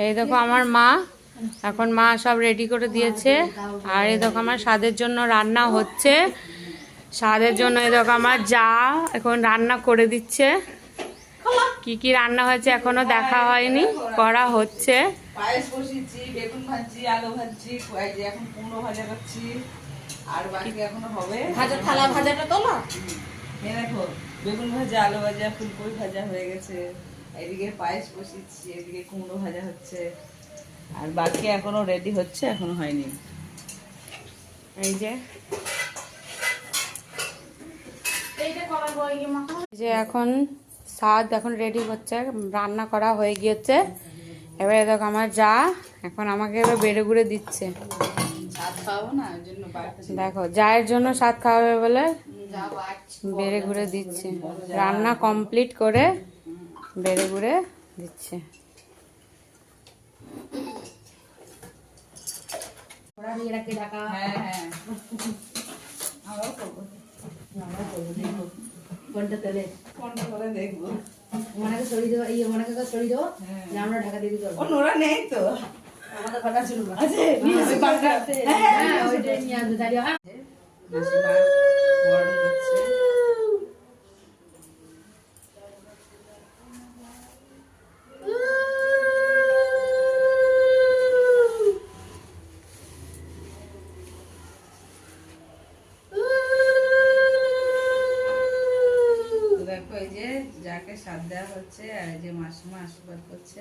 এই দেখো আমার মা, এখন মা সব রেডি করে দিয়েছে। আর এই দেখো আমার স্বাদের জন্য রান্না হচ্ছে। স্বাদের জন্য এই দেখো আমার যা এখন রান্না করে দিচ্ছে। কি কি রান্না হয়েছে এখনো দেখা হয়নি, করা হচ্ছে। পায়েস বসিয়েছি, বেগুন ভাজি, আলু ভাজি, এখন কুমড়ো ভাজা করছি। আর বাকি এখনো হবে। ভাজা থালা ভাজাটা তোলো। এই দেখো বেগুন ভাজা, আলু ভাজা, ফুলকপি ভাজা হয়ে গেছে। এদিকে পায়েস বসিয়েছি, এদিকে কুমড়ো ভাজা হচ্ছে। আর বাকি এখনো রেডি হচ্ছে, এখনো হয়নি। এই যে এখন স্বাদ এখন রেডি হচ্ছে, রান্না করা হয়ে গিয়েছে। এবারে দেখো আমার যা এখন আমাকে এবার বেড়ে গুড়ে দিচ্ছে। ভাত খাওয়াবো না, ওই জন্য দেখো যায়ের জন্য স্বাদ খাওয়াবে বলে বেড়ে ঘুরে দিচ্ছে। রান্না কমপ্লিট করে বেড়ে ঘুরে দিচ্ছে। হ্যাঁ হ্যাঁ আমরাও করবো। কোনটা তেলে কোনটা করে দেখবো। ওনাকে সরিয়ে দেবো, এই ওনাকে সরিয়ে দেবো, আমরা ঢাকা দিয়ে দিতে ও নোরা নেই তো আমাদের ফাটা ছিল না। আছে নিচে পাকা। হ্যাঁ ওইটাই নিয়ে আসবে দাঁড়িয়ে। মাসিমা গরম করছে। দেখো এই যে যাকে সাথ দেওয়া হচ্ছে আর এই যে মাসিমা আশীর্বাদ করছে।